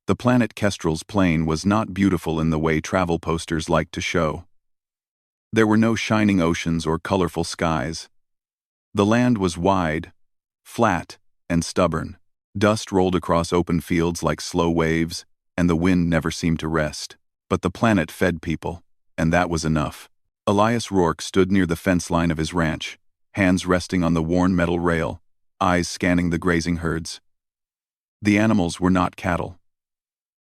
The planet Kestrel's plain was not beautiful in the way travel posters like to show. There were no shining oceans or colorful skies. The land was wide, flat, and stubborn. Dust rolled across open fields like slow waves, and the wind never seemed to rest. But the planet fed people, and that was enough. Elias Rourke stood near the fence line of his ranch, hands resting on the worn metal rail, eyes scanning the grazing herds. The animals were not cattle.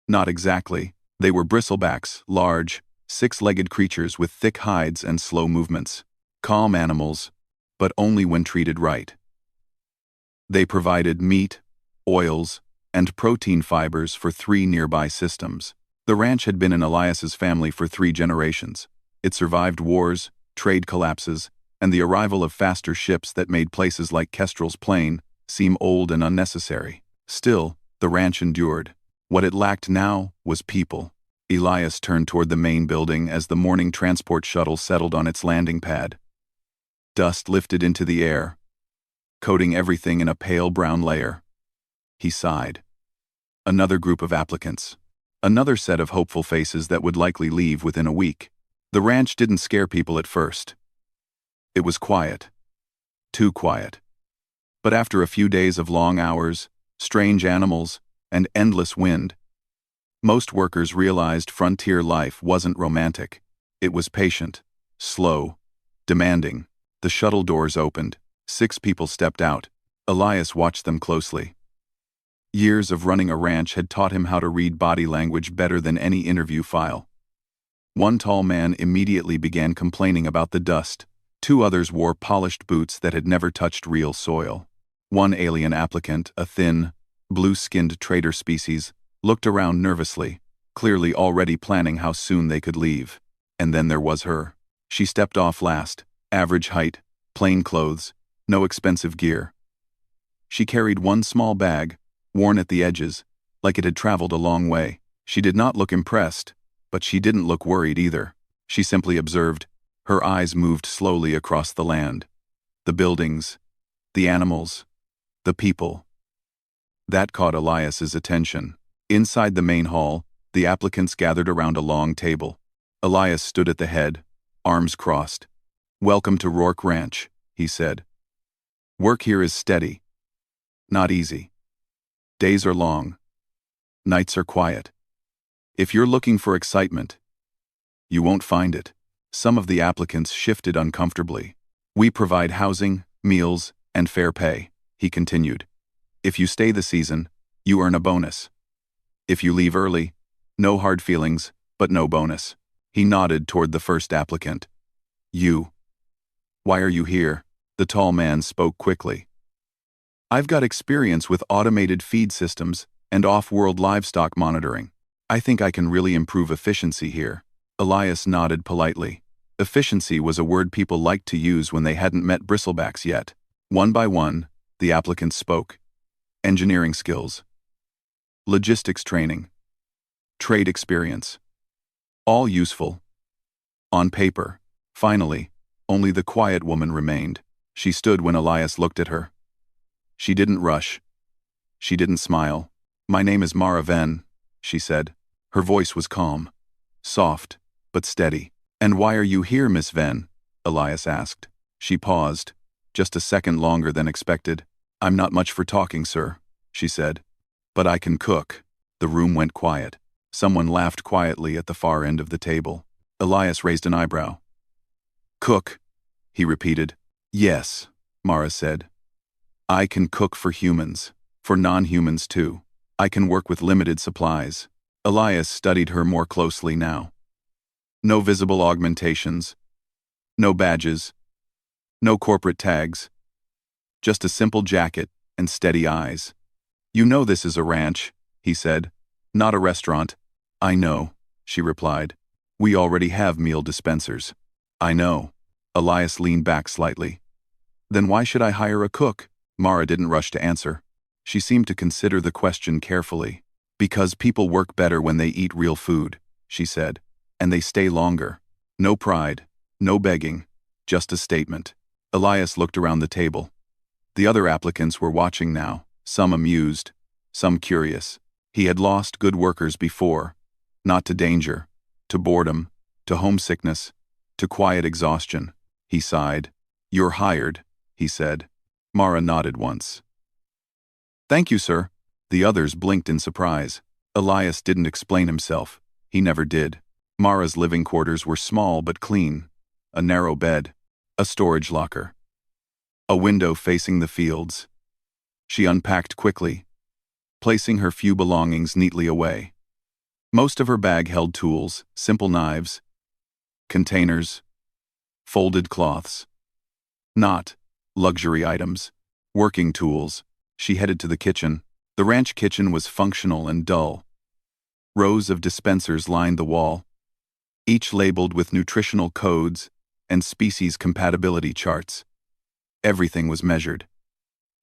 Not exactly. They were bristlebacks, large, six-legged creatures with thick hides and slow movements. Calm animals, but only when treated right. They provided meat, oils, and protein fibers for 3 nearby systems. The ranch had been in Elias's family for 3 generations. It survived wars, trade collapses, and the arrival of faster ships that made places like Kestrel's plain seem old and unnecessary. Still, the ranch endured. What it lacked now was people. Elias turned toward the main building as the morning transport shuttle settled on its landing pad. Dust lifted into the air, coating everything in a pale brown layer. He sighed. Another group of applicants. Another set of hopeful faces that would likely leave within a week. The ranch didn't scare people at first. It was quiet. Too quiet. But after a few days of long hours, strange animals, and endless wind, most workers realized frontier life wasn't romantic. It was patient, slow, demanding. The shuttle doors opened. 6 people stepped out. Elias watched them closely. Years of running a ranch had taught him how to read body language better than any interview file. One tall man immediately began complaining about the dust. 2 others wore polished boots that had never touched real soil. One alien applicant, a thin, blue-skinned trader species, looked around nervously, clearly already planning how soon they could leave. And then there was her. She stepped off last, average height, plain clothes, no expensive gear. She carried one small bag, worn at the edges, like it had traveled a long way. She did not look impressed, but she didn't look worried either. She simply observed. Her eyes moved slowly across the land. The buildings, the animals, the people. That caught Elias's attention. Inside the main hall, the applicants gathered around a long table. Elias stood at the head, arms crossed. "Welcome to Rourke Ranch," he said. "Work here is steady. Not easy. Days are long. Nights are quiet. If you're looking for excitement, you won't find it." Some of the applicants shifted uncomfortably. "We provide housing, meals, and fair pay," he continued. "If you stay the season, you earn a bonus. If you leave early, no hard feelings, but no bonus." He nodded toward the first applicant. "You. Why are you here?" The tall man spoke quickly. "I've got experience with automated feed systems and off-world livestock monitoring. I think I can really improve efficiency here." Elias nodded politely. Efficiency was a word people liked to use when they hadn't met bristlebacks yet. One by one, the applicants spoke. Engineering skills, logistics training, trade experience. All useful. On paper. Finally, only the quiet woman remained. She stood when Elias looked at her. She didn't rush. She didn't smile. "My name is Mara Venn," she said. Her voice was calm, soft, but steady. "And why are you here, Miss Venn?" Elias asked. She paused, just a second longer than expected. "I'm not much for talking, sir," she said. "But I can cook." The room went quiet. Someone laughed quietly at the far end of the table. Elias raised an eyebrow. "Cook," he repeated. "Yes," Mara said. "I can cook for humans, for non-humans too. I can work with limited supplies." Elias studied her more closely now. No visible augmentations, no badges, no corporate tags. Just a simple jacket and steady eyes. "You know this is a ranch," he said, "not a restaurant." "I know," she replied. "We already have meal dispensers." "I know." Elias leaned back slightly. "Then why should I hire a cook?" Mara didn't rush to answer. She seemed to consider the question carefully. "Because people work better when they eat real food," she said. "And they stay longer. No pride, no begging, just a statement." Elias looked around the table. The other applicants were watching now, some amused, some curious. He had lost good workers before, not to danger, to boredom, to homesickness, to quiet exhaustion. He sighed. "You're hired," he said. Mara nodded once. "Thank you, sir." The others blinked in surprise. Elias didn't explain himself. He never did. Mara's living quarters were small but clean. A narrow bed, a storage locker, a window facing the fields. She unpacked quickly, placing her few belongings neatly away. Most of her bag held tools, simple knives, containers, folded cloths. Not luxury items, working tools. She headed to the kitchen. The ranch kitchen was functional and dull. Rows of dispensers lined the wall, each labeled with nutritional codes and species compatibility charts. Everything was measured.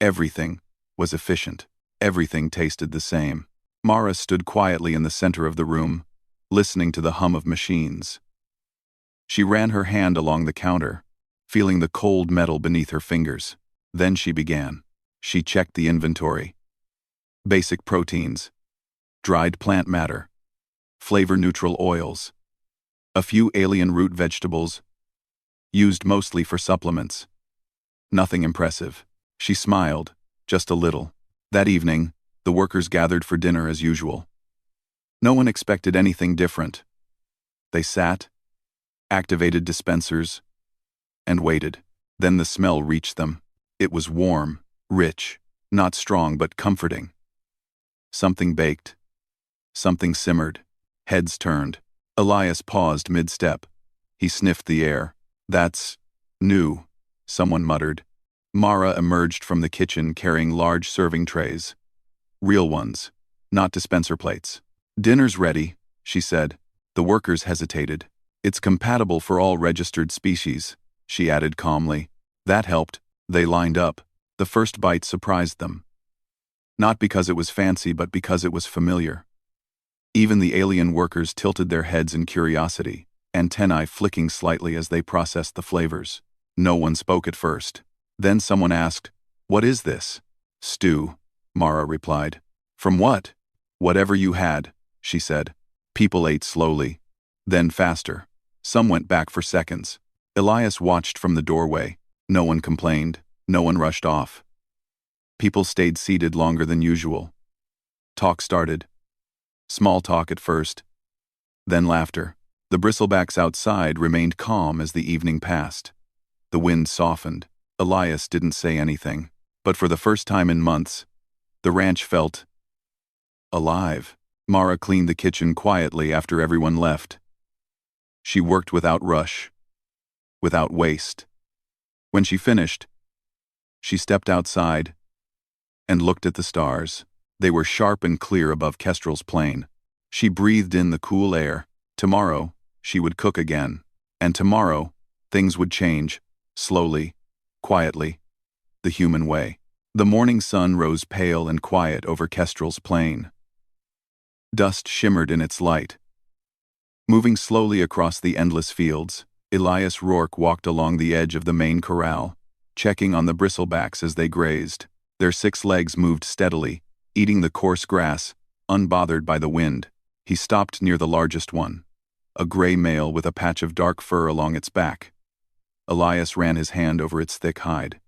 Everything was efficient. Everything tasted the same. Mara stood quietly in the center of the room, listening to the hum of machines. She ran her hand along the counter, feeling the cold metal beneath her fingers. Then she began. She checked the inventory. Basic proteins, dried plant matter, flavor-neutral oils, a few alien root vegetables, used mostly for supplements. Nothing impressive. She smiled, just a little. That evening, the workers gathered for dinner as usual. No one expected anything different. They sat, activated dispensers, and waited. Then the smell reached them. It was warm, rich, not strong but comforting. Something baked. Something simmered. Heads turned. Elias paused mid-step. He sniffed the air. "That's new," someone muttered. Mara emerged from the kitchen carrying large serving trays. Real ones, not dispenser plates. "Dinner's ready," she said. The workers hesitated. "It's compatible for all registered species," she added calmly. That helped. They lined up. The first bite surprised them. Not because it was fancy, but because it was familiar. Even the alien workers tilted their heads in curiosity, antennae flicking slightly as they processed the flavors. No one spoke at first. Then someone asked, "What is this?" "Stew," Mara replied. "From what?" "Whatever you had," she said. People ate slowly, then faster. Some went back for seconds. Elias watched from the doorway. No one complained. No one rushed off. People stayed seated longer than usual. Talk started. Small talk at first, then laughter. The bristlebacks outside remained calm as the evening passed. The wind softened. Elias didn't say anything, but for the first time in months, the ranch felt alive. Mara cleaned the kitchen quietly after everyone left. She worked without rush, without waste. When she finished, she stepped outside and looked at the stars. They were sharp and clear above Kestrel's plain. She breathed in the cool air. Tomorrow, she would cook again. And tomorrow, things would change, slowly, quietly, the human way. The morning sun rose pale and quiet over Kestrel's plain. Dust shimmered in its light. Moving slowly across the endless fields, Elias Rourke walked along the edge of the main corral, checking on the bristlebacks as they grazed. Their 6 legs moved steadily, eating the coarse grass, unbothered by the wind. He stopped near the largest one, a gray male with a patch of dark fur along its back. Elias ran his hand over its thick hide.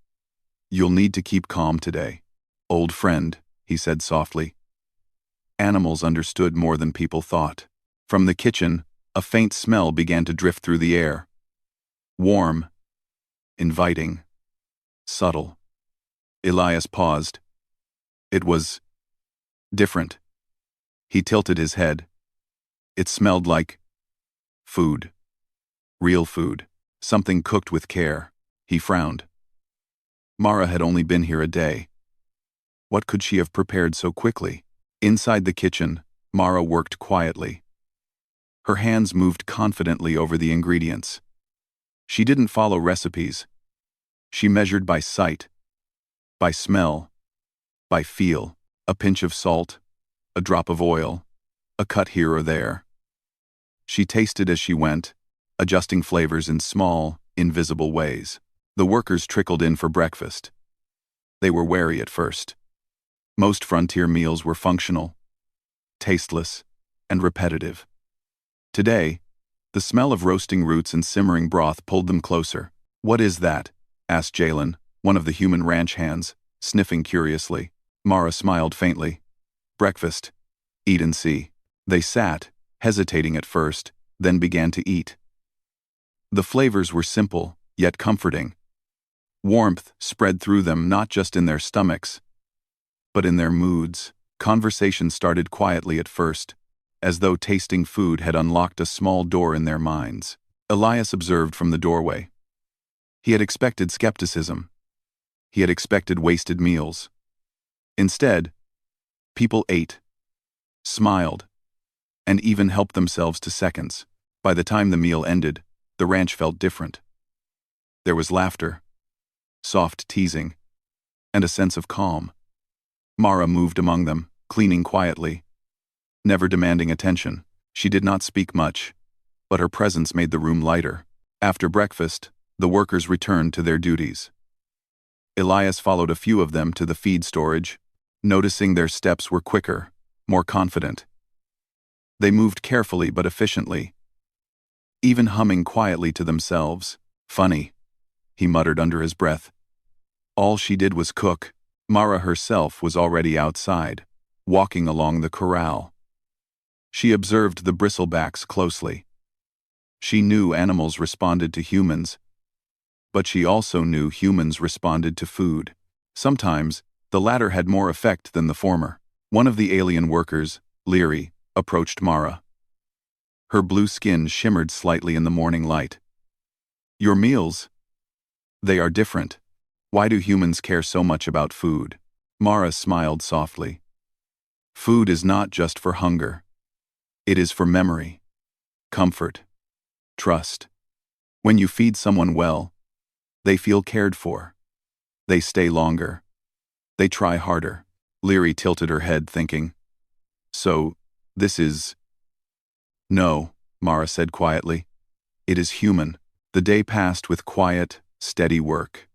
"You'll need to keep calm today, old friend," he said softly. Animals understood more than people thought. From the kitchen, a faint smell began to drift through the air. Warm, inviting, subtle. Elias paused. It was different. He tilted his head. It smelled like food. Real food. Something cooked with care. He frowned. Mara had only been here a day. What could she have prepared so quickly? Inside the kitchen, Mara worked quietly. Her hands moved confidently over the ingredients. She didn't follow recipes. She measured by sight, by smell, by feel. A pinch of salt, a drop of oil, a cut here or there. She tasted as she went, adjusting flavors in small, invisible ways. The workers trickled in for breakfast. They were wary at first. Most frontier meals were functional. tasteless, and repetitive. Today, the smell of roasting roots and simmering broth pulled them closer. "What is that?" asked Jalen, one of the human ranch hands, sniffing curiously. Mara smiled faintly. "Breakfast. Eat and see." They sat, hesitating at first, then began to eat. The flavors were simple, yet comforting. Warmth spread through them not just in their stomachs, but in their moods. Conversation started quietly at first, as though tasting food had unlocked a small door in their minds. Elias observed from the doorway. He had expected skepticism. He had expected wasted meals. Instead, people ate, smiled, and even helped themselves to seconds. By the time the meal ended, the ranch felt different. There was laughter, soft teasing, and a sense of calm. Mara moved among them, cleaning quietly, never demanding attention. She did not speak much, but her presence made the room lighter. After breakfast, the workers returned to their duties. Elias followed a few of them to the feed storage, noticing their steps were quicker, more confident. They moved carefully but efficiently, even humming quietly to themselves. "Funny," he muttered under his breath. All she did was cook. Mara herself was already outside, walking along the corral. She observed the bristlebacks closely. She knew animals responded to humans, but she also knew humans responded to food. Sometimes, the latter had more effect than the former. One of the alien workers, Leary, approached Mara. Her blue skin shimmered slightly in the morning light. "Your meals? They are different. Why do humans care so much about food?" Mara smiled softly. "Food is not just for hunger. It is for memory, comfort, trust. When you feed someone well, they feel cared for. They stay longer. They try harder." Leary tilted her head, thinking. "So, this is—" "No," Mara said quietly. "It is human." The day passed with quiet, steady work.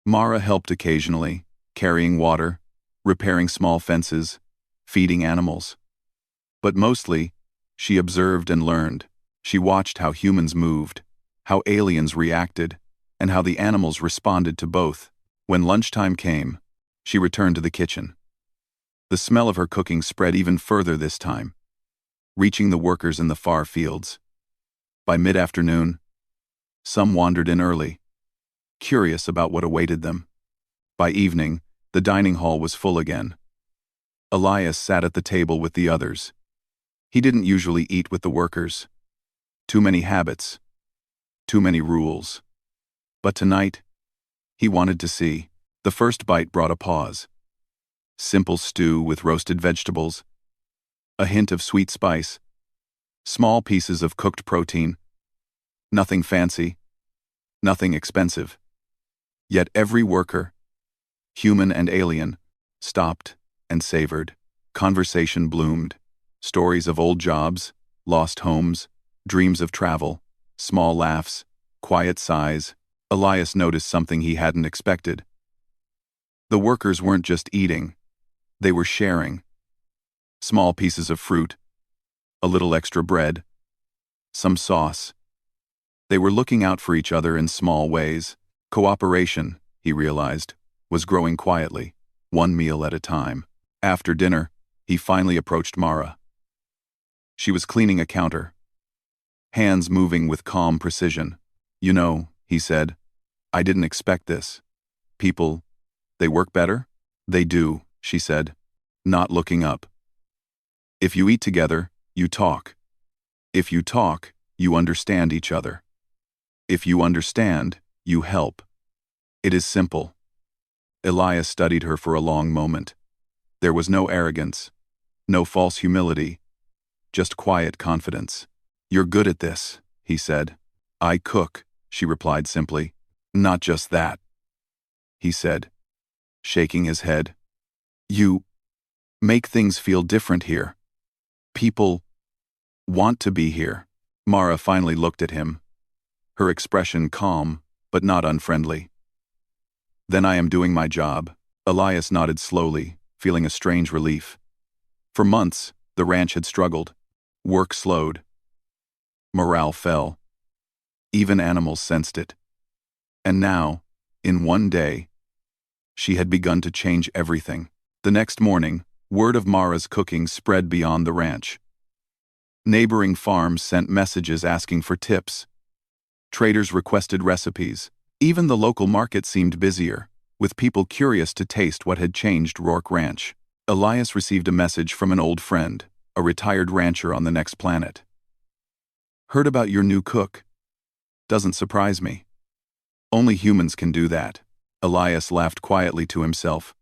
Mara helped occasionally, carrying water, repairing small fences, feeding animals. But mostly, she observed and learned. She watched how humans moved, how aliens reacted, and how the animals responded to both. When lunchtime came, she returned to the kitchen. The smell of her cooking spread even further this time, reaching the workers in the far fields. By mid-afternoon, some wandered in early, curious about what awaited them. By evening, the dining hall was full again. Elias sat at the table with the others. He didn't usually eat with the workers. Too many habits, too many rules. But tonight, he wanted to see. The first bite brought a pause. Simple stew with roasted vegetables, a hint of sweet spice, small pieces of cooked protein. Nothing fancy, nothing expensive. Yet every worker, human and alien, stopped and savored. Conversation bloomed. Stories of old jobs, lost homes, dreams of travel, small laughs, quiet sighs. Elias noticed something he hadn't expected. The workers weren't just eating, they were sharing. Small pieces of fruit, a little extra bread, some sauce. They were looking out for each other in small ways. Cooperation, he realized, was growing quietly, one meal at a time. After dinner, he finally approached Mara. She was cleaning a counter, hands moving with calm precision. "You know," he said, "I didn't expect this. People, they work better?" "They do," she said, not looking up. "If you eat together, you talk. If you talk, you understand each other. If you understand, you help. It is simple." Elias studied her for a long moment. There was no arrogance, no false humility, just quiet confidence. "You're good at this," he said. "I cook," she replied simply. "Not just that," he said, shaking his head. "You make things feel different here. People want to be here." Mara finally looked at him, her expression calm but not unfriendly. "Then I am doing my job." Elias nodded slowly, feeling a strange relief. For months, The ranch had struggled. Work slowed. Morale fell. Even animals sensed it. And now, in one day, she had begun to change everything. The next morning, word of Mara's cooking spread beyond the ranch. Neighboring farms sent messages asking for tips. Traders requested recipes. Even the local market seemed busier, with people curious to taste what had changed Rourke Ranch. Elias received a message from an old friend, a retired rancher on the next planet. "Heard about your new cook. Doesn't surprise me. Only humans can do that." Elias laughed quietly to himself.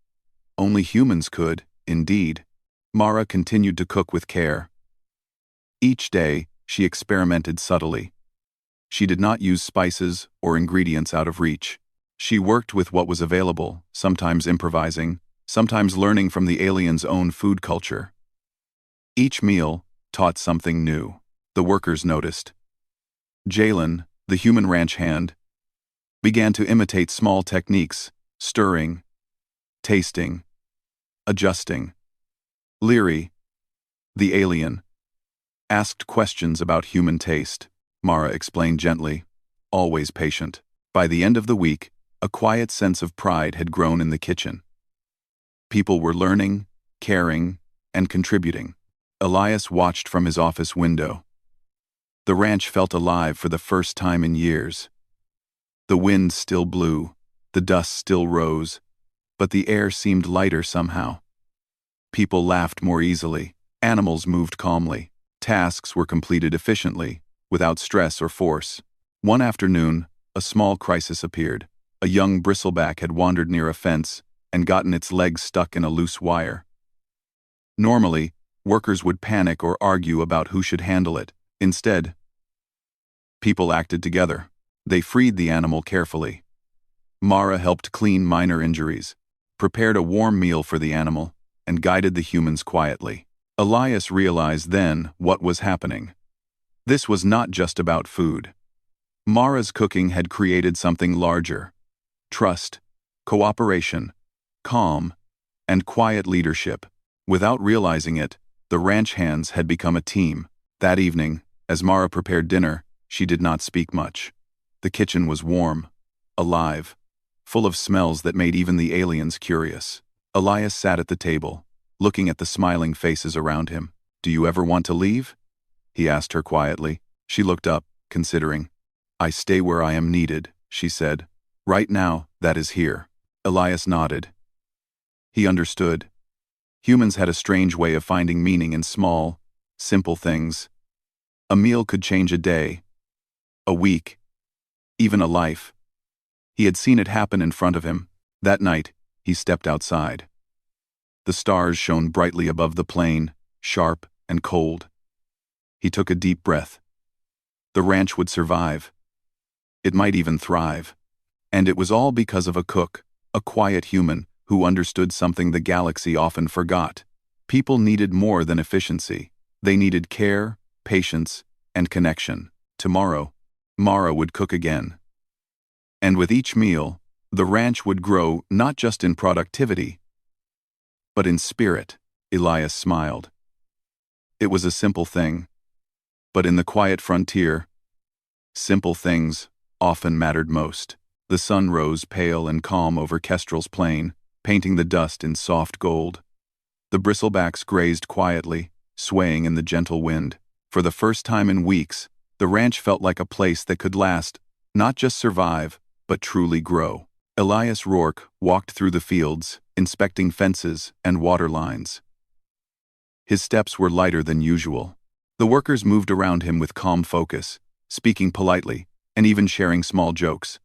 Only humans could, indeed. Mara continued to cook with care. Each day, she experimented subtly. She did not use spices or ingredients out of reach. She worked with what was available, sometimes improvising, sometimes learning from the aliens' own food culture. Each meal taught something new. The workers noticed. Jalen, the human ranch hand, began to imitate small techniques, stirring, tasting, adjusting. Leary, the alien, asked questions about human taste. Mara explained gently, always patient. By the end of the week, a quiet sense of pride had grown in the kitchen. People were learning, caring, and contributing. Elias watched from his office window. The ranch felt alive for the first time in years. The wind still blew, the dust still rose, but the air seemed lighter somehow. People laughed more easily, animals moved calmly, tasks were completed efficiently, without stress or force. One afternoon, a small crisis appeared. A young bristleback had wandered near a fence and gotten its legs stuck in a loose wire. Normally, workers would panic or argue about who should handle it. Instead, people acted together. They freed the animal carefully. Mara helped clean minor injuries, prepared a warm meal for the animal, and guided the humans quietly. Elias realized then what was happening. This was not just about food. Mara's cooking had created something larger. Trust, cooperation, calm, and quiet leadership. Without realizing it, the ranch hands had become a team. That evening, as Mara prepared dinner, she did not speak much. The kitchen was warm, alive, full of smells that made even the aliens curious. Elias sat at the table, looking at the smiling faces around him. "Do you ever want to leave?" he asked her quietly. She looked up, considering. "I stay where I am needed," she said. "Right now, that is here." Elias nodded. He understood. Humans had a strange way of finding meaning in small, simple things. A meal could change a day, a week, even a life. He had seen it happen in front of him. That night, he stepped outside. The stars shone brightly above the plain, sharp and cold. He took a deep breath. The ranch would survive. It might even thrive. And it was all because of a cook, a quiet human, who understood something the galaxy often forgot. People needed more than efficiency. They needed care, patience, and connection. Tomorrow, Mara would cook again. And with each meal, the ranch would grow not just in productivity, but in spirit. Elias smiled. It was a simple thing. But in the quiet frontier, simple things often mattered most. The sun rose pale and calm over Kestrel's plain, painting the dust in soft gold. The bristlebacks grazed quietly, swaying in the gentle wind. For the first time in weeks, the ranch felt like a place that could last, not just survive, but truly grow. Elias Rourke walked through the fields, inspecting fences and water lines. His steps were lighter than usual. The workers moved around him with calm focus, speaking politely, and even sharing small jokes.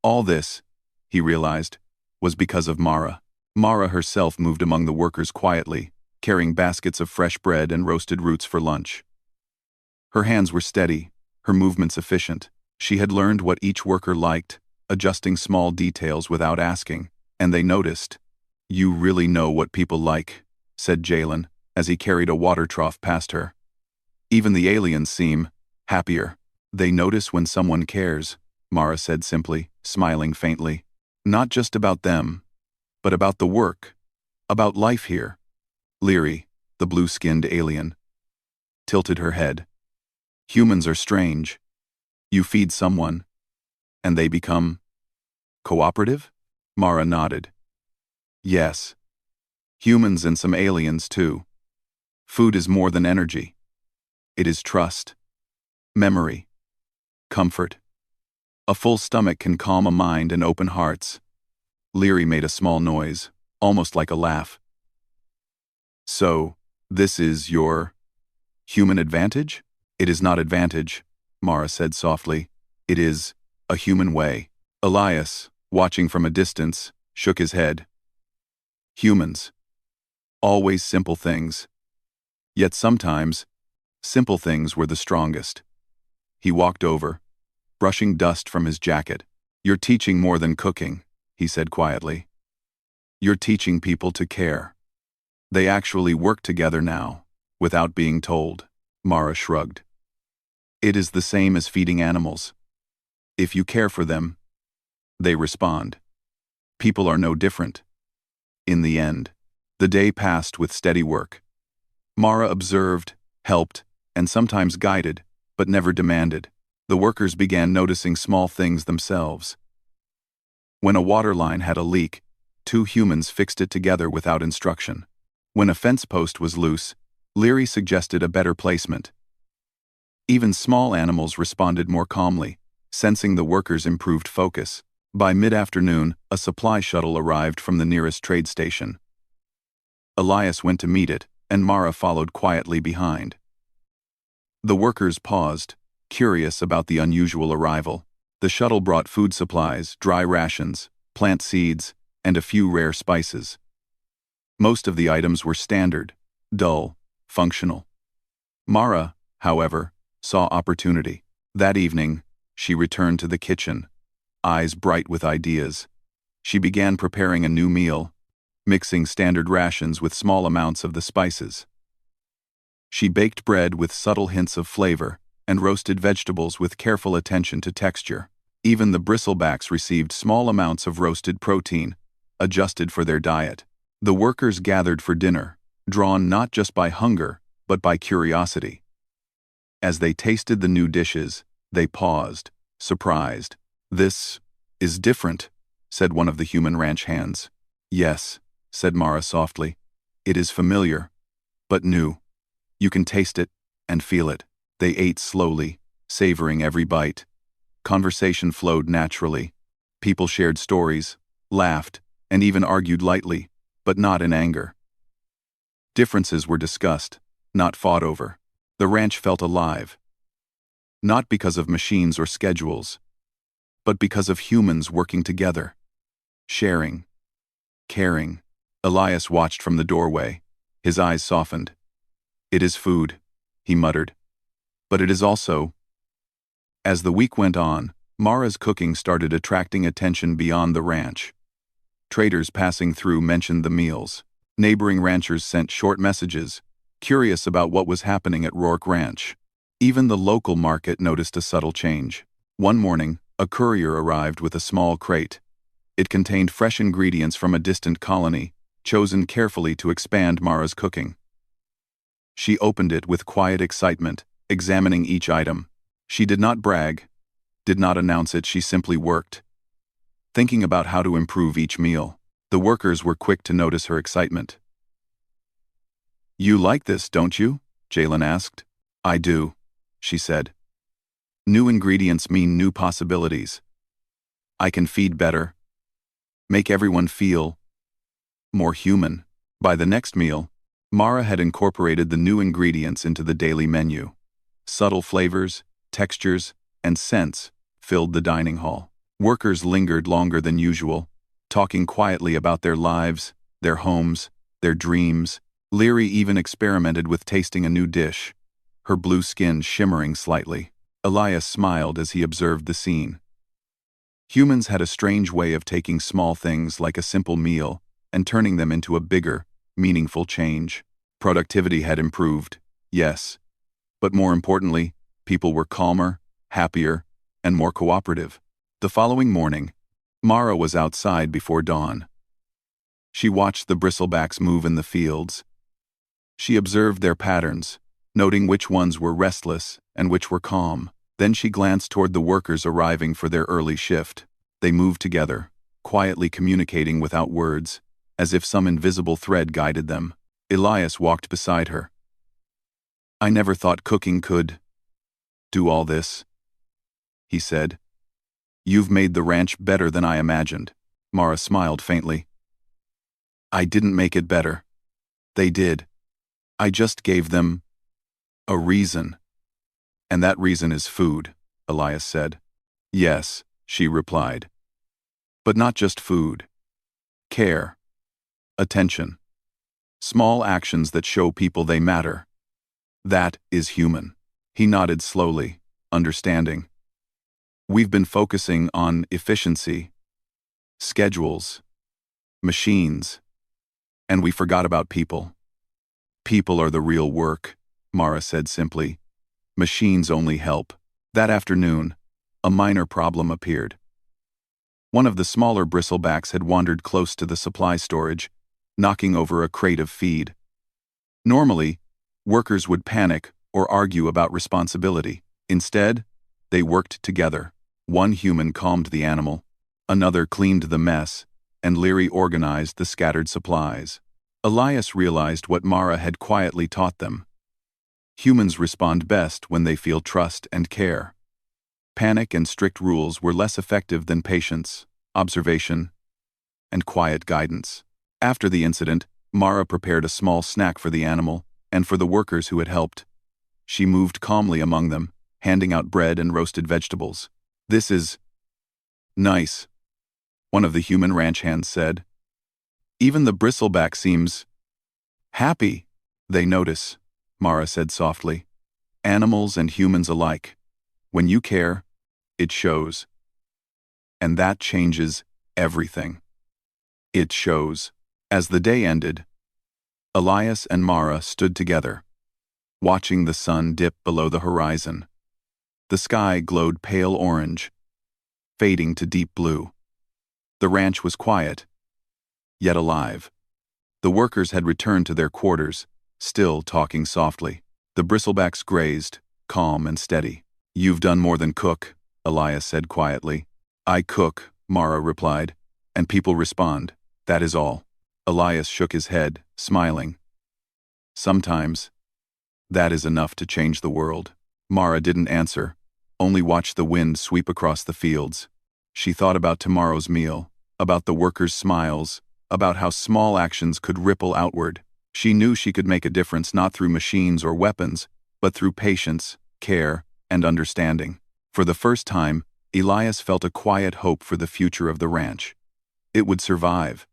All this, he realized, was because of Mara. Mara herself moved among the workers quietly, carrying baskets of fresh bread and roasted roots for lunch. Her hands were steady, her movements efficient. She had learned what each worker liked, adjusting small details without asking, and they noticed. "You really know what people like," said Jalen, as he carried a water trough past her. "Even the aliens seem happier. They notice when someone cares," Mara said simply, smiling faintly. "Not just about them, but about the work, about life here." Leary, the blue-skinned alien, tilted her head. Humans are strange. You feed someone, and they become cooperative? Mara nodded. Yes. Humans and some aliens, too. Food is more than energy. It is trust, memory, comfort. A full stomach can calm a mind and open hearts. Leary made a small noise, almost like a laugh. So, this is your human advantage? It is not advantage, Mara said softly. It is a human way. Elias, watching from a distance, shook his head. Humans. Always simple things. Yet sometimes, simple things were the strongest. He walked over, brushing dust from his jacket. You're teaching more than cooking, he said quietly. You're teaching people to care. They actually work together now, without being told. Mara shrugged. It is the same as feeding animals. If you care for them, they respond. People are no different. In the end, the day passed with steady work. Mara observed, helped, and sometimes guided, but never demanded. The workers began noticing small things themselves. When a water line had a leak, 2 humans fixed it together without instruction. When a fence post was loose, Leary suggested a better placement. Even small animals responded more calmly, sensing the workers' improved focus. By mid-afternoon, a supply shuttle arrived from the nearest trade station. Elias went to meet it, and Mara followed quietly behind. The workers paused, curious about the unusual arrival. The shuttle brought food supplies, dry rations, plant seeds, and a few rare spices. Most of the items were standard, dull, functional. Mara, however, saw opportunity. That evening, she returned to the kitchen, eyes bright with ideas. She began preparing a new meal, mixing standard rations with small amounts of the spices. She baked bread with subtle hints of flavor and roasted vegetables with careful attention to texture. Even the bristlebacks received small amounts of roasted protein, adjusted for their diet. The workers gathered for dinner, drawn not just by hunger, but by curiosity. As they tasted the new dishes, they paused, surprised. This is different, said one of the human ranch hands. Yes, said Mara softly. It is familiar, but new. You can taste it and feel it. They ate slowly, savoring every bite. Conversation flowed naturally. People shared stories, laughed, and even argued lightly, but not in anger. Differences were discussed, not fought over. The ranch felt alive. Not because of machines or schedules, but because of humans working together. Sharing. Caring. Elias watched from the doorway. His eyes softened. It is food, he muttered. But it is also... As the week went on, Mara's cooking started attracting attention beyond the ranch. Traders passing through mentioned the meals. Neighboring ranchers sent short messages, curious about what was happening at Rourke Ranch. Even the local market noticed a subtle change. One morning, a courier arrived with a small crate. It contained fresh ingredients from a distant colony, chosen carefully to expand Mara's cooking. She opened it with quiet excitement, examining each item. She did not brag, did not announce it, she simply worked, thinking about how to improve each meal. The workers were quick to notice her excitement. You like this, don't you? Jalen asked. I do, she said. New ingredients mean new possibilities. I can feed better, make everyone feel more human. By the next meal, Mara had incorporated the new ingredients into the daily menu. Subtle flavors, textures, and scents filled the dining hall. Workers lingered longer than usual, talking quietly about their lives, their homes, their dreams. Leary even experimented with tasting a new dish, her blue skin shimmering slightly. Elias smiled as he observed the scene. Humans had a strange way of taking small things like a simple meal and turning them into a bigger, meaningful change. Productivity had improved, yes. But more importantly, people were calmer, happier, and more cooperative. The following morning, Mara was outside before dawn. She watched the bristlebacks move in the fields. She observed their patterns, noting which ones were restless and which were calm. Then she glanced toward the workers arriving for their early shift. They moved together, quietly communicating without words, as if some invisible thread guided them. Elias walked beside her. "I never thought cooking could do all this," he said. "You've made the ranch better than I imagined." Mara smiled faintly. "I didn't make it better. They did. I just gave them a reason." "And that reason is food," Elias said. "Yes," she replied. "But not just food. Care. Attention. Small actions that show people they matter. That is human." He nodded slowly, understanding. "We've been focusing on efficiency, schedules, machines, and we forgot about people. People are the real work," Mara said simply. "Machines only help." That afternoon, a minor problem appeared. One of the smaller bristlebacks had wandered close to the supply storage, knocking over a crate of feed. Normally, workers would panic or argue about responsibility. Instead, they worked together. One human calmed the animal, another cleaned the mess, and Leary organized the scattered supplies. Elias realized what Mara had quietly taught them. Humans respond best when they feel trust and care. Panic and strict rules were less effective than patience, observation, and quiet guidance. After the incident, Mara prepared a small snack for the animal and for the workers who had helped. She moved calmly among them, handing out bread and roasted vegetables. "This is nice," one of the human ranch hands said. "Even the bristleback seems happy." "They notice," Mara said softly. "Animals and humans alike. When you care, it shows. And that changes everything." It shows. As the day ended, Elias and Mara stood together, watching the sun dip below the horizon. The sky glowed pale orange, fading to deep blue. The ranch was quiet, yet alive. The workers had returned to their quarters, still talking softly. The bristlebacks grazed, calm and steady. "You've done more than cook," Elias said quietly. "I cook," Mara replied, "and people respond. That is all." Elias shook his head, smiling. "Sometimes, that is enough to change the world." Mara didn't answer, only watched the wind sweep across the fields. She thought about tomorrow's meal, about the workers' smiles, about how small actions could ripple outward. She knew she could make a difference not through machines or weapons, but through patience, care, and understanding. For the first time, Elias felt a quiet hope for the future of the ranch. It would survive.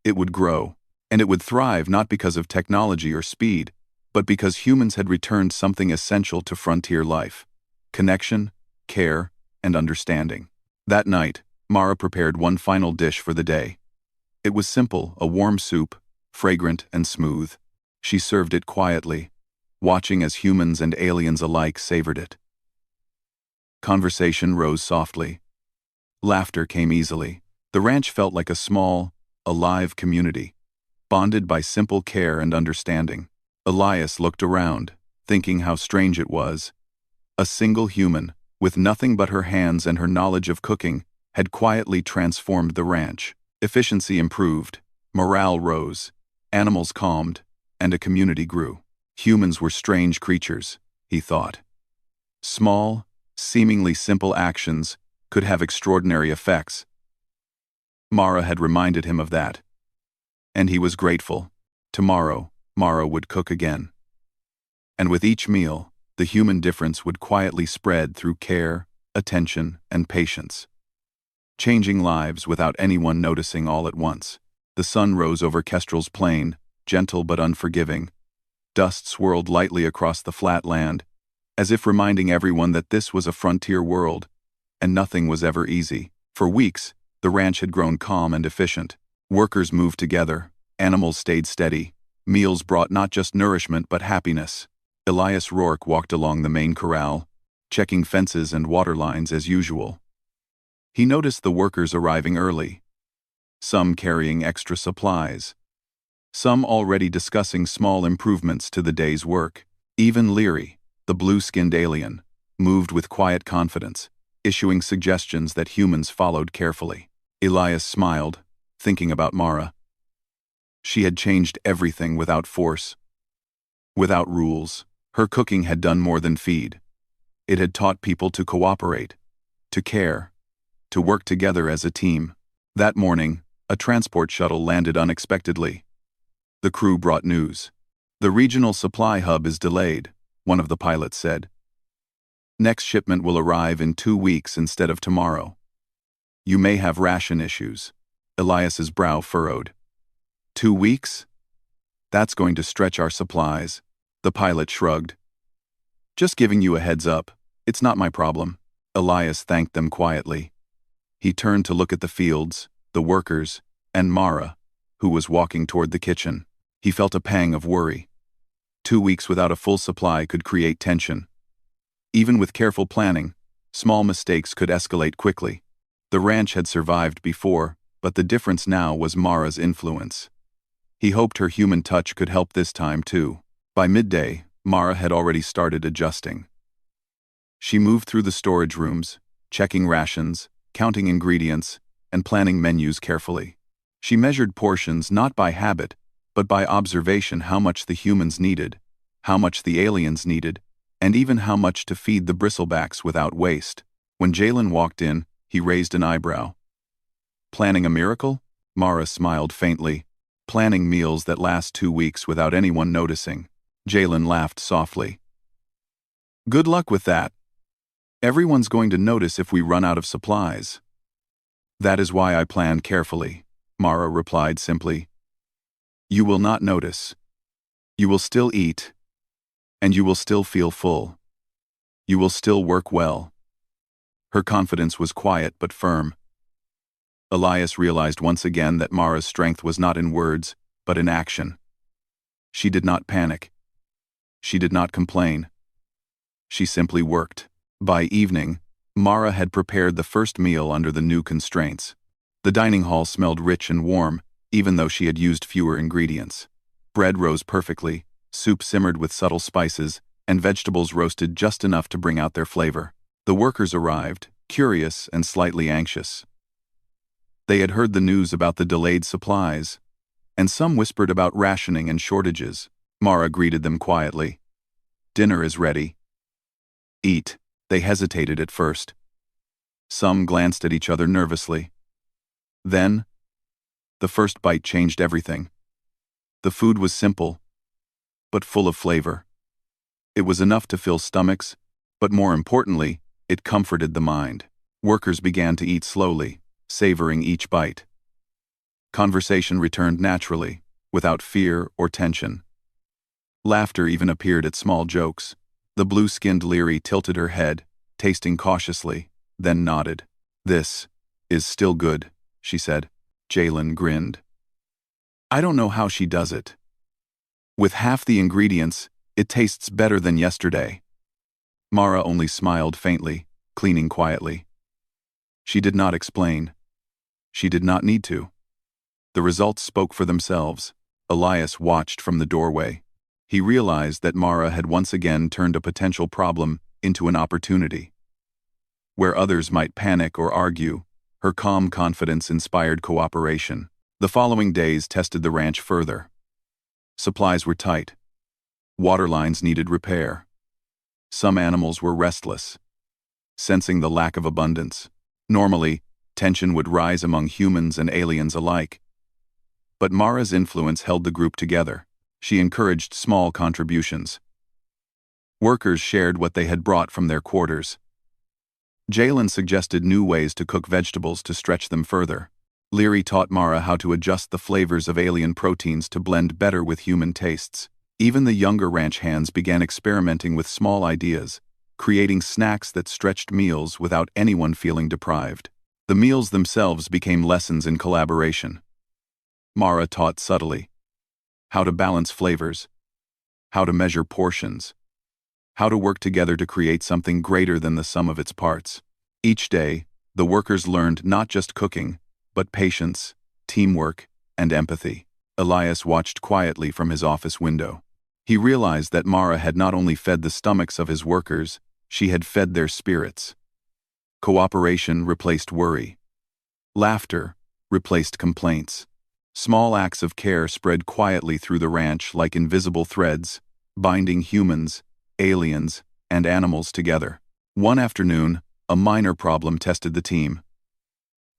It would grow. And it would thrive not because of technology or speed, but because humans had returned something essential to frontier life: connection, care, and understanding. That night, Mara prepared one final dish for the day. It was simple, a warm soup, fragrant and smooth. She served it quietly, watching as humans and aliens alike savored it. Conversation rose softly. Laughter came easily. The ranch felt like a small, alive community, bonded by simple care and understanding. Elias looked around, thinking how strange it was. A single human, with nothing but her hands and her knowledge of cooking, had quietly transformed the ranch. Efficiency improved, morale rose, animals calmed, and a community grew. Humans were strange creatures, he thought. Small, seemingly simple actions could have extraordinary effects. Mara had reminded him of that. And he was grateful. Tomorrow, Mara would cook again. And with each meal, the human difference would quietly spread through care, attention, and patience, changing lives without anyone noticing all at once. The sun rose over Kestrel's plain, gentle but unforgiving. Dust swirled lightly across the flat land, as if reminding everyone that this was a frontier world, and nothing was ever easy. For weeks, the ranch had grown calm and efficient. Workers moved together, animals stayed steady, meals brought not just nourishment but happiness. Elias Rourke walked along the main corral, checking fences and water lines as usual. He noticed the workers arriving early, some carrying extra supplies, some already discussing small improvements to the day's work. Even Leary, the blue-skinned alien, moved with quiet confidence, issuing suggestions that humans followed carefully. Elias smiled, thinking about Mara. She had changed everything without force, without rules. Her cooking had done more than feed. It had taught people to cooperate, to care, to work together as a team. That morning, a transport shuttle landed unexpectedly. The crew brought news. "The regional supply hub is delayed," one of the pilots said. "Next shipment will arrive in 2 weeks instead of tomorrow. You may have ration issues." Elias's brow furrowed. 2 weeks? That's going to stretch our supplies. The pilot shrugged. "Just giving you a heads up. It's not my problem." Elias thanked them quietly. He turned to look at the fields, the workers, and Mara, who was walking toward the kitchen. He felt a pang of worry. 2 weeks without a full supply could create tension. Even with careful planning, small mistakes could escalate quickly. The ranch had survived before, but the difference now was Mara's influence. He hoped her human touch could help this time too. By midday, Mara had already started adjusting. She moved through the storage rooms, checking rations, counting ingredients, and planning menus carefully. She measured portions not by habit, but by observation: how much the humans needed, how much the aliens needed, and even how much to feed the bristlebacks without waste. When Jalen walked in, he raised an eyebrow. "Planning a miracle?" Mara smiled faintly. "Planning meals that last 2 weeks without anyone noticing." Jalen laughed softly. "Good luck with that. Everyone's going to notice if we run out of supplies." "That is why I plan carefully," Mara replied simply. "You will not notice. You will still eat, and you will still feel full. You will still work well." Her confidence was quiet but firm. Elias realized once again that Mara's strength was not in words, but in action. She did not panic. She did not complain. She simply worked. By evening, Mara had prepared the first meal under the new constraints. The dining hall smelled rich and warm, even though she had used fewer ingredients. Bread rose perfectly, soup simmered with subtle spices, and vegetables roasted just enough to bring out their flavor. The workers arrived, curious and slightly anxious. They had heard the news about the delayed supplies, and some whispered about rationing and shortages. Mara greeted them quietly. "Dinner is ready. Eat." They hesitated at first. Some glanced at each other nervously. Then, the first bite changed everything. The food was simple, but full of flavor. It was enough to fill stomachs, but more importantly, it comforted the mind. Workers began to eat slowly, savoring each bite. Conversation returned naturally, without fear or tension. Laughter even appeared at small jokes. The blue-skinned Leary tilted her head, tasting cautiously, then nodded. "This is still good," she said. Jalen grinned. "I don't know how she does it. With half the ingredients, it tastes better than yesterday." Mara only smiled faintly, cleaning quietly. She did not explain. She did not need to. The results spoke for themselves. Elias watched from the doorway. He realized that Mara had once again turned a potential problem into an opportunity. Where others might panic or argue, her calm confidence inspired cooperation. The following days tested the ranch further. Supplies were tight. Water lines needed repair. Some animals were restless, sensing the lack of abundance. Normally, tension would rise among humans and aliens alike. But Mara's influence held the group together. She encouraged small contributions. Workers shared what they had brought from their quarters. Jalen suggested new ways to cook vegetables to stretch them further. Leary taught Mara how to adjust the flavors of alien proteins to blend better with human tastes. Even the younger ranch hands began experimenting with small ideas, creating snacks that stretched meals without anyone feeling deprived. The meals themselves became lessons in collaboration. Mara taught subtly how to balance flavors, how to measure portions, how to work together to create something greater than the sum of its parts. Each day, the workers learned not just cooking, but patience, teamwork, and empathy. Elias watched quietly from his office window. He realized that Mara had not only fed the stomachs of his workers, she had fed their spirits. Cooperation replaced worry. Laughter replaced complaints. Small acts of care spread quietly through the ranch like invisible threads, binding humans, aliens, and animals together. One afternoon, a minor problem tested the team.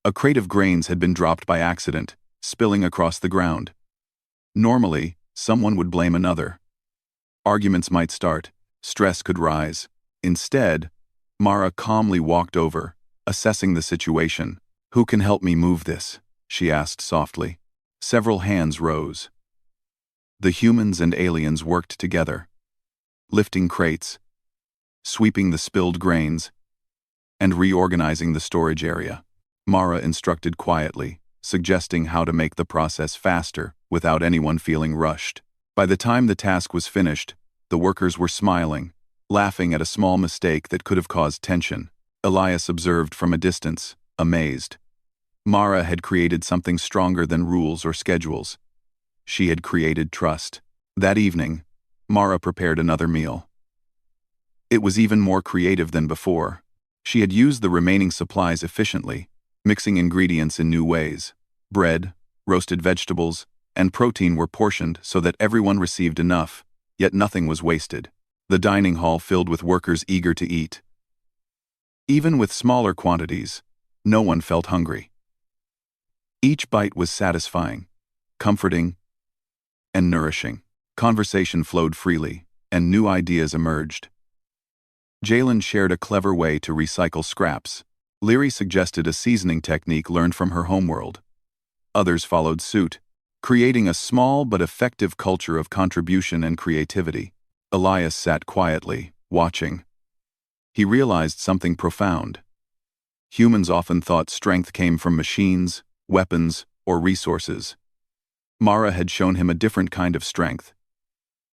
A crate of grains had been dropped by accident, spilling across the ground. Normally, someone would blame another. Arguments might start, stress could rise. Instead, Mara calmly walked over, assessing the situation. "Who can help me move this?" she asked softly. Several hands rose. The humans and aliens worked together, lifting crates, sweeping the spilled grains, and reorganizing the storage area. Mara instructed quietly, suggesting how to make the process faster without anyone feeling rushed. By the time the task was finished, the workers were smiling, laughing at a small mistake that could have caused tension. Elias observed from a distance, amazed. Mara had created something stronger than rules or schedules. She had created trust. That evening, Mara prepared another meal. It was even more creative than before. She had used the remaining supplies efficiently, mixing ingredients in new ways. Bread, roasted vegetables, and protein were portioned so that everyone received enough, yet nothing was wasted. The dining hall filled with workers eager to eat. Even with smaller quantities, no one felt hungry. Each bite was satisfying, comforting, and nourishing. Conversation flowed freely, and new ideas emerged. Jalen shared a clever way to recycle scraps. Leary suggested a seasoning technique learned from her homeworld. Others followed suit, creating a small but effective culture of contribution and creativity. Elias sat quietly, watching. He realized something profound. Humans often thought strength came from machines, weapons, or resources. Mara had shown him a different kind of strength.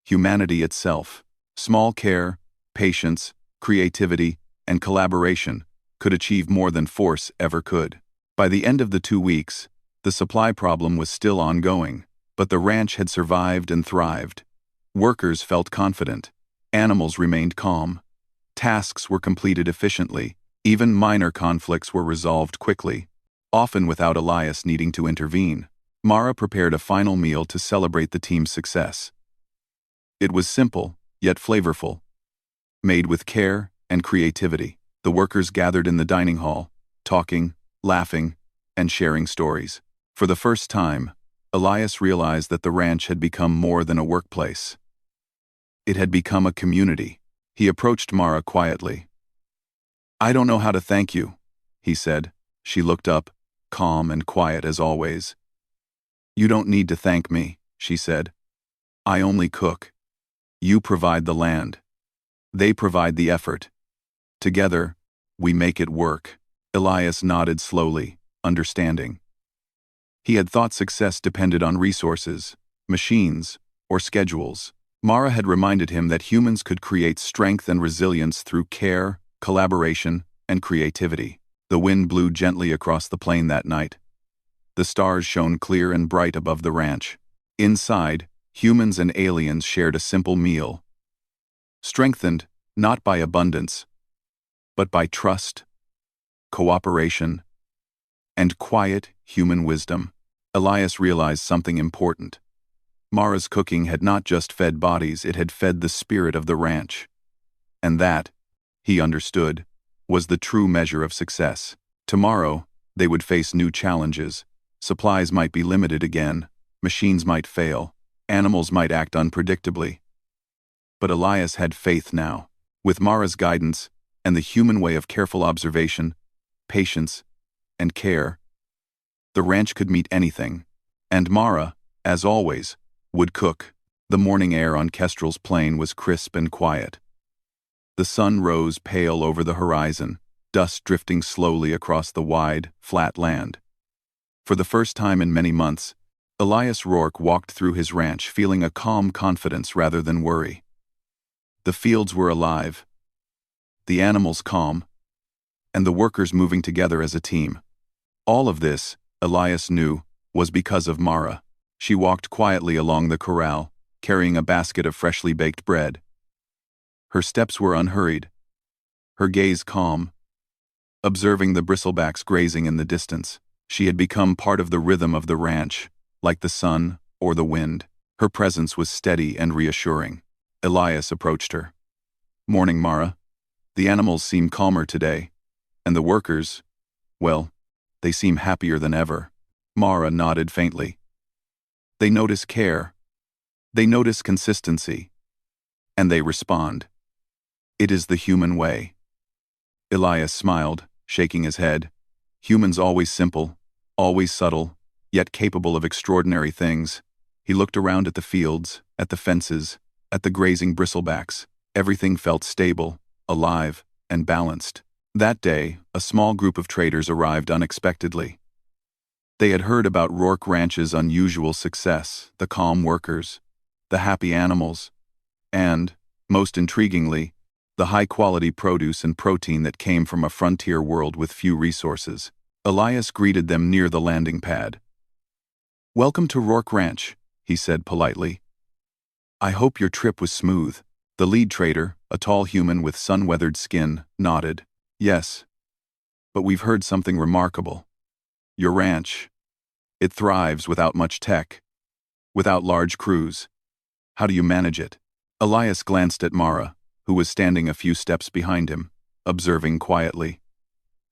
Humanity itself. Small care, patience, creativity, and collaboration could achieve more than force ever could. By the end of the 2 weeks, the supply problem was still ongoing, but the ranch had survived and thrived. Workers felt confident. Animals remained calm. Tasks were completed efficiently. Even minor conflicts were resolved quickly, often without Elias needing to intervene. Mara prepared a final meal to celebrate the team's success. It was simple, yet flavorful. Made with care and creativity, the workers gathered in the dining hall, talking, laughing, and sharing stories. For the first time, Elias realized that the ranch had become more than a workplace. It had become a community. He approached Mara quietly. "I don't know how to thank you," he said. She looked up, calm and quiet as always. "You don't need to thank me," she said. "I only cook. You provide the land. They provide the effort. Together, we make it work." Elias nodded slowly, understanding. He had thought success depended on resources, machines, or schedules. Mara had reminded him that humans could create strength and resilience through care, collaboration, and creativity. The wind blew gently across the plain that night. The stars shone clear and bright above the ranch. Inside, humans and aliens shared a simple meal. Strengthened, not by abundance, but by trust, cooperation, and quiet human wisdom. Elias realized something important. Mara's cooking had not just fed bodies, it had fed the spirit of the ranch. And that, he understood, was the true measure of success. Tomorrow, they would face new challenges. Supplies might be limited again, machines might fail, animals might act unpredictably. But Elias had faith now. With Mara's guidance, and the human way of careful observation, patience, and care, the ranch could meet anything. And Mara, as always, would cook. The morning air on Kestrel's plain was crisp and quiet. The sun rose pale over the horizon, dust drifting slowly across the wide, flat land. For the first time in many months, Elias Rourke walked through his ranch feeling a calm confidence rather than worry. The fields were alive, the animals calm, and the workers moving together as a team. All of this, Elias knew, was because of Mara. She walked quietly along the corral, carrying a basket of freshly baked bread. Her steps were unhurried, her gaze calm, observing the bristlebacks grazing in the distance. She had become part of the rhythm of the ranch, like the sun or the wind. Her presence was steady and reassuring. Elias approached her. "Morning, Mara. The animals seem calmer today, and the workers, well, they seem happier than ever." Mara nodded faintly. "They notice care. They notice consistency. And they respond. It is the human way." Elias smiled, shaking his head. Humans always simple, always subtle, yet capable of extraordinary things. He looked around at the fields, at the fences, at the grazing bristlebacks. Everything felt stable, alive, and balanced. That day, a small group of traders arrived unexpectedly. They had heard about Rourke Ranch's unusual success, the calm workers, the happy animals, and, most intriguingly, the high-quality produce and protein that came from a frontier world with few resources. Elias greeted them near the landing pad. "Welcome to Rourke Ranch," he said politely. "I hope your trip was smooth." The lead trader, a tall human with sun-weathered skin, nodded. "Yes. But we've heard something remarkable. Your ranch. It thrives without much tech, without large crews. How do you manage it?" Elias glanced at Mara, who was standing a few steps behind him, observing quietly.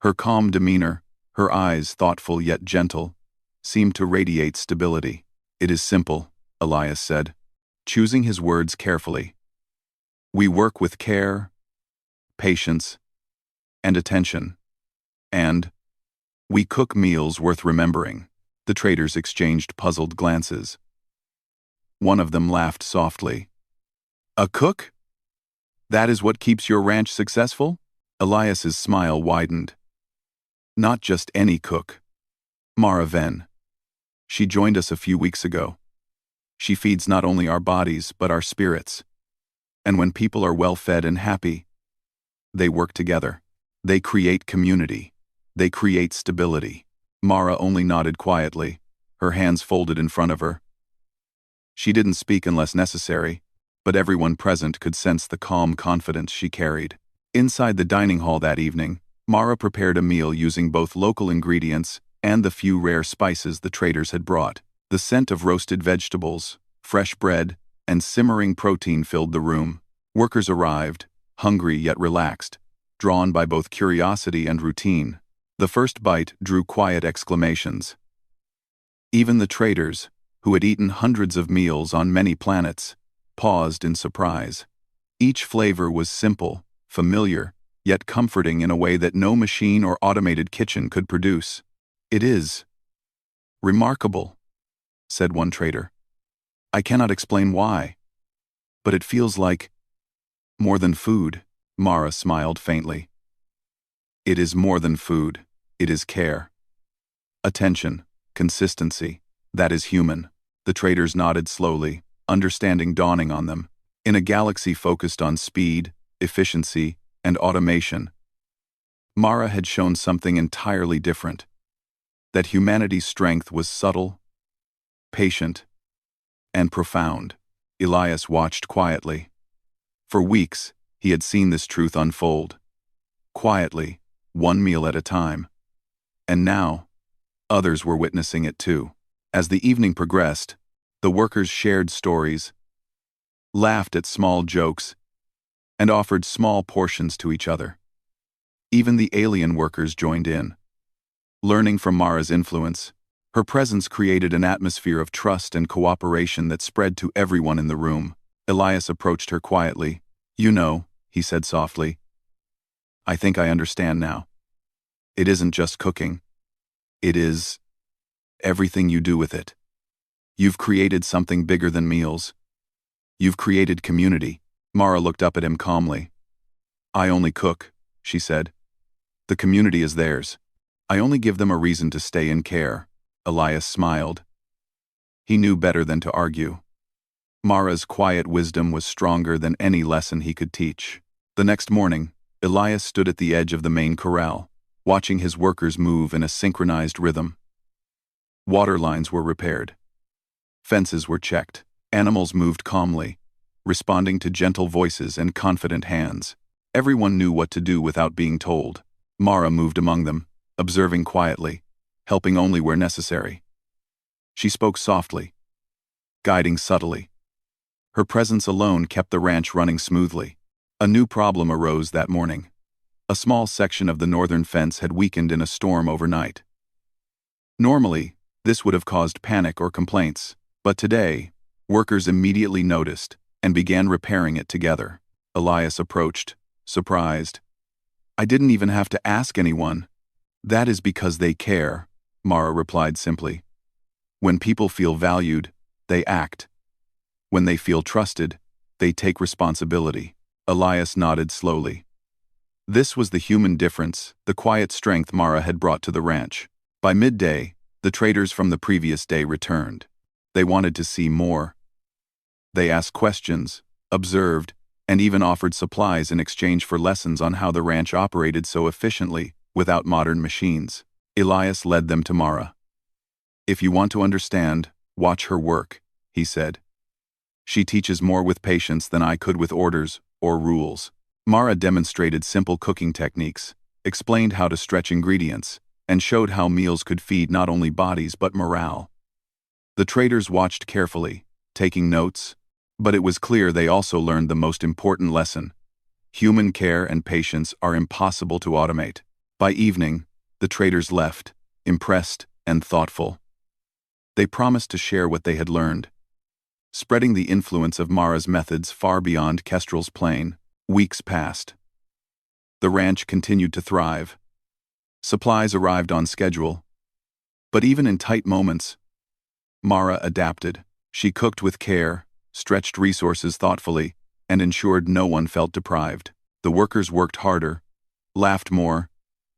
Her calm demeanor, her eyes thoughtful yet gentle, seemed to radiate stability. "It is simple," Elias said, choosing his words carefully. "We work with care, patience, and attention. And we cook meals worth remembering." The traders exchanged puzzled glances. One of them laughed softly. "A cook? That is what keeps your ranch successful?" Elias's smile widened. "Not just any cook. Mara Venn. She joined us a few weeks ago. She feeds not only our bodies but our spirits. And when people are well-fed and happy, they work together. They create community. They create stability." Mara only nodded quietly, her hands folded in front of her. She didn't speak unless necessary, but everyone present could sense the calm confidence she carried. Inside the dining hall that evening, Mara prepared a meal using both local ingredients and the few rare spices the traders had brought. The scent of roasted vegetables, fresh bread, and simmering protein filled the room. Workers arrived, hungry yet relaxed, drawn by both curiosity and routine. The first bite drew quiet exclamations. Even the traders, who had eaten hundreds of meals on many planets, paused in surprise. Each flavor was simple, familiar, yet comforting in a way that no machine or automated kitchen could produce. "It is remarkable," said one trader. "I cannot explain why, but it feels like more than food." Mara smiled faintly. "It is more than food. It is care. Attention, consistency. That is human." The traders nodded slowly, understanding dawning on them. In a galaxy focused on speed, efficiency, and automation, Mara had shown something entirely different. That humanity's strength was subtle, patient, and profound. Elias watched quietly. For weeks, he had seen this truth unfold. Quietly, one meal at a time. And now, others were witnessing it too. As the evening progressed, the workers shared stories, laughed at small jokes, and offered small portions to each other. Even the alien workers joined in. Learning from Mara's influence, her presence created an atmosphere of trust and cooperation that spread to everyone in the room. Elias approached her quietly. "You know," he said softly, "I think I understand now. It isn't just cooking. It is everything you do with it. You've created something bigger than meals. You've created community." Mara looked up at him calmly. "I only cook," she said. "The community is theirs. I only give them a reason to stay and care." Elias smiled. He knew better than to argue. Mara's quiet wisdom was stronger than any lesson he could teach. The next morning, Elias stood at the edge of the main corral, watching his workers move in a synchronized rhythm. Water lines were repaired. Fences were checked. Animals moved calmly, responding to gentle voices and confident hands. Everyone knew what to do without being told. Mara moved among them, observing quietly, helping only where necessary. She spoke softly, guiding subtly. Her presence alone kept the ranch running smoothly. A new problem arose that morning. A small section of the northern fence had weakened in a storm overnight. Normally, this would have caused panic or complaints, but today, workers immediately noticed and began repairing it together. Elias approached, surprised. "I didn't even have to ask anyone." "That is because they care," Mara replied simply. "When people feel valued, they act. When they feel trusted, they take responsibility." Elias nodded slowly. This was the human difference, the quiet strength Mara had brought to the ranch. By midday, the traders from the previous day returned. They wanted to see more. They asked questions, observed, and even offered supplies in exchange for lessons on how the ranch operated so efficiently without modern machines. Elias led them to Mara. "If you want to understand, watch her work," he said. "She teaches more with patience than I could with orders or rules." Mara demonstrated simple cooking techniques, explained how to stretch ingredients, and showed how meals could feed not only bodies but morale. The traders watched carefully, taking notes, but it was clear they also learned the most important lesson. Human care and patience are impossible to automate. By evening, the traders left, impressed and thoughtful. They promised to share what they had learned, spreading the influence of Mara's methods far beyond Kestrel's plain. Weeks passed. The ranch continued to thrive. Supplies arrived on schedule. But even in tight moments, Mara adapted. She cooked with care, stretched resources thoughtfully, and ensured no one felt deprived. The workers worked harder, laughed more,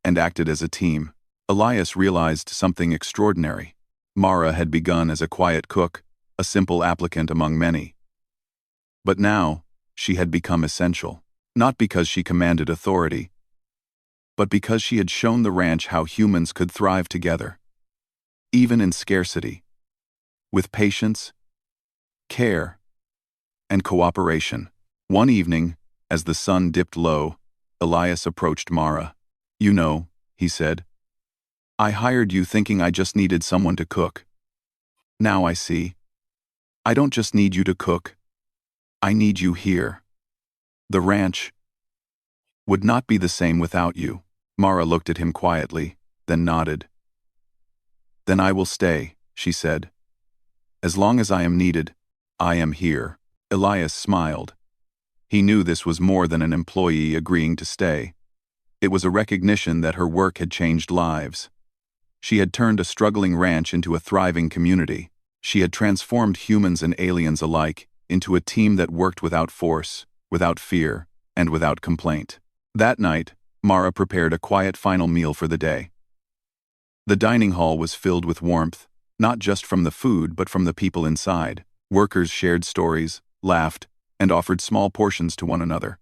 and acted as a team. Elias realized something extraordinary. Mara had begun as a quiet cook, a simple applicant among many. But now, she had become essential, not because she commanded authority, but because she had shown the ranch how humans could thrive together, even in scarcity, with patience, care, and cooperation. One evening, as the sun dipped low, Elias approached Mara. "You know," he said, "I hired you thinking I just needed someone to cook. Now I see. I don't just need you to cook. I need you here. The ranch would not be the same without you." Mara looked at him quietly, then nodded. "Then I will stay," she said. "As long as I am needed, I am here." Elias smiled. He knew this was more than an employee agreeing to stay. It was a recognition that her work had changed lives. She had turned a struggling ranch into a thriving community. She had transformed humans and aliens alike into a team that worked without force, without fear, and without complaint. That night, Mara prepared a quiet final meal for the day. The dining hall was filled with warmth, not just from the food but from the people inside. Workers shared stories, laughed, and offered small portions to one another.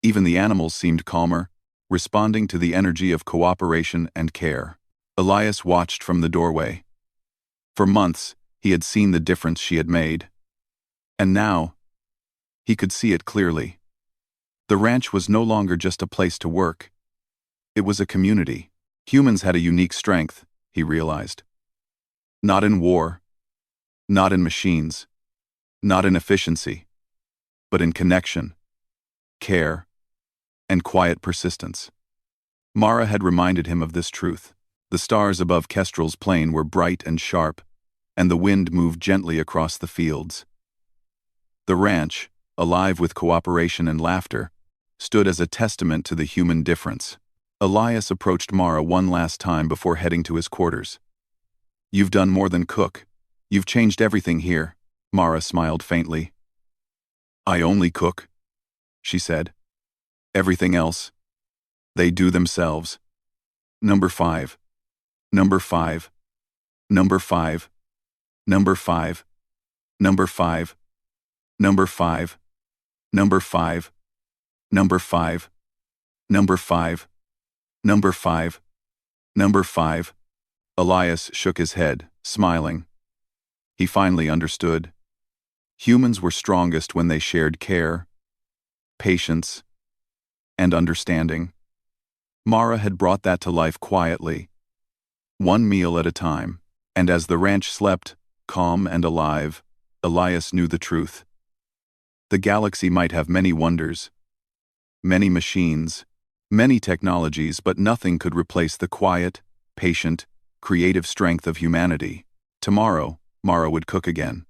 Even the animals seemed calmer, responding to the energy of cooperation and care. Elias watched from the doorway. For months, he had seen the difference she had made. And now, he could see it clearly. The ranch was no longer just a place to work. It was a community. Humans had a unique strength, he realized. Not in war, not in machines, not in efficiency, but in connection, care, and quiet persistence. Mara had reminded him of this truth. The stars above Kestrel's plain were bright and sharp, and the wind moved gently across the fields. The ranch, alive with cooperation and laughter, stood as a testament to the human difference. Elias approached Mara one last time before heading to his quarters. "You've done more than cook. You've changed everything here." Mara smiled faintly. "I only cook," she said. "Everything else, they do themselves." Number 5. Number 5. Number 5. Number 5. Number 5. Number 5. Number 5. Number 5. Number 5. Number 5. Number 5. Elias shook his head, smiling. He finally understood. Humans were strongest when they shared care, patience, and understanding. Mara had brought that to life quietly, one meal at a time, and as the ranch slept, calm and alive, Elias knew the truth. The galaxy might have many wonders, many machines, many technologies, but nothing could replace the quiet, patient, creative strength of humanity. Tomorrow, Mara would cook again.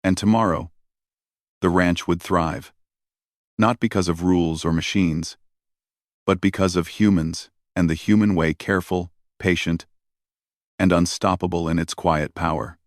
And tomorrow, the ranch would thrive. Not because of rules or machines, but because of humans and the human way, careful, patient, and unstoppable in its quiet power.